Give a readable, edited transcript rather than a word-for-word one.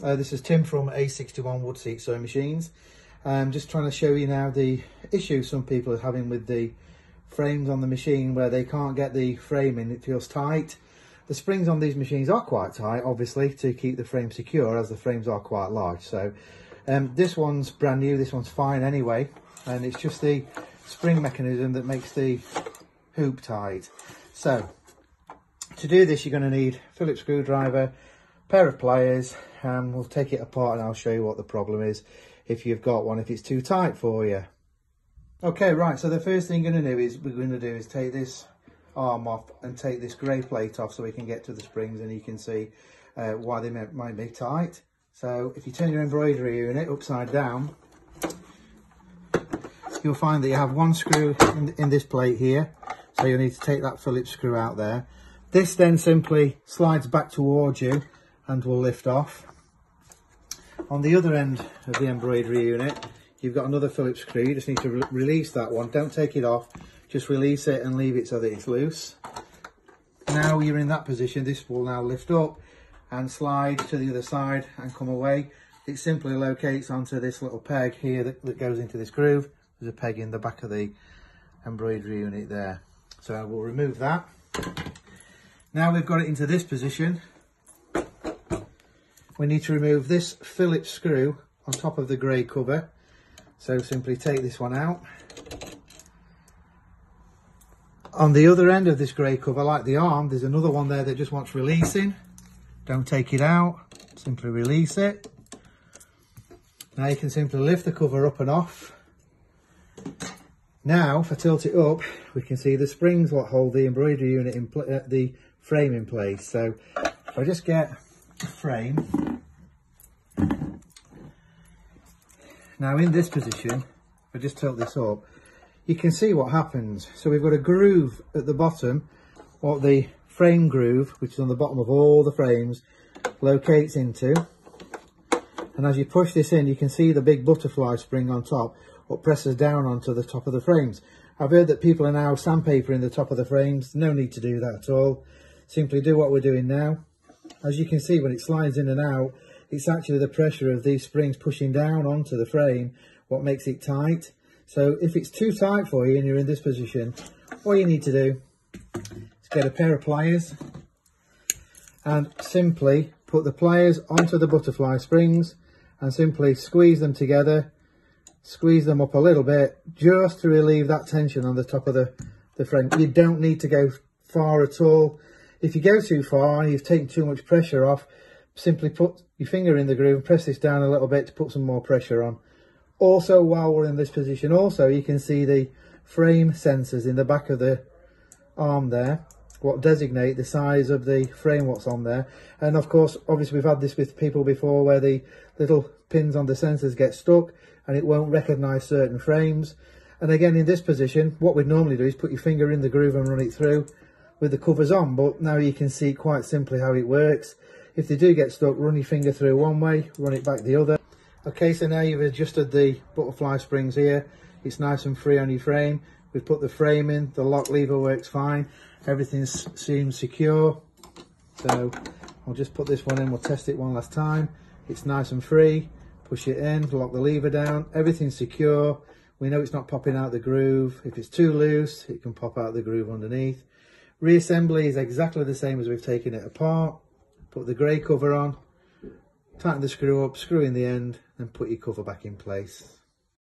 This is Tim from A61 Wood Seat Sewing Machines. I'm just trying to show you now the issue some people are having with the frames on the machine, where they can't get the frame in, it feels tight. The springs on these machines are quite tight, obviously, to keep the frame secure, as the frames are quite large. So this one's brand new, this one's fine anyway, and it's just the spring mechanism that makes the hoop tight. So to do this, you're going to need a Phillips screwdriver, pair of pliers, and we'll take it apart and I'll show you what the problem is, if you've got one, if it's too tight for you. Okay, right, so the first thing we're going to do is take this arm off and take this grey plate off so we can get to the springs, and you can see why they might be tight. So if you turn your embroidery unit upside down, you'll find that you have one screw in this plate here, so you'll need to take that Phillips screw out there. This then simply slides back towards you and will lift off. On the other end of the embroidery unit, you've got another Phillips screw. You just need to release that one. Don't take it off, just release it and leave it so that it's loose. Now you're in that position, this will now lift up and slide to the other side and come away. It simply locates onto this little peg here that goes into this groove. There's a peg in the back of the embroidery unit there. So we'll remove that. Now we've got it into this position, we need to remove this Phillips screw on top of the grey cover. So simply take this one out. On the other end of this grey cover, like the arm, there's another one there that just wants releasing. Don't take it out, simply release it. Now you can simply lift the cover up and off. Now, if I tilt it up, we can see the springs what hold the embroidery unit in the frame in place. So if I just get a frame. Now in this position, if I just tilt this up, you can see what happens. So we've got a groove at the bottom, what the frame groove, which is on the bottom of all the frames, locates into. And as you push this in, you can see the big butterfly spring on top, what presses down onto the top of the frames. I've heard that people are now sandpapering the top of the frames. No need to do that at all. Simply do what we're doing now. As you can see, when it slides in and out, it's actually the pressure of these springs pushing down onto the frame what makes it tight. So if it's too tight for you and you're in this position, all you need to do is get a pair of pliers and simply put the pliers onto the butterfly springs and simply squeeze them together, squeeze them up a little bit just to relieve that tension on the top of the frame. You don't need to go far at all. If you go too far and you've taken too much pressure off, simply put your finger in the groove and press this down a little bit to put some more pressure on. Also, while we're in this position, also you can see the frame sensors in the back of the arm there, what designate the size of the frame what's on there. And of course, obviously we've had this with people before, where the little pins on the sensors get stuck and it won't recognise certain frames. And again, in this position, what we'd normally do is put your finger in the groove and run it through with the covers on, but now you can see quite simply how it works. If they do get stuck, run your finger through one way, run it back the other. Okay, so now you've adjusted the butterfly springs here. It's nice and free on your frame. We've put the frame in, the lock lever works fine. Everything seems secure. So I'll just put this one in, we'll test it one last time. It's nice and free. Push it in, lock the lever down. Everything's secure. We know it's not popping out the groove. If it's too loose, it can pop out the groove underneath. Reassembly is exactly the same as we've taken it apart. Put the grey cover on, tighten the screw up, screw in the end, and put your cover back in place.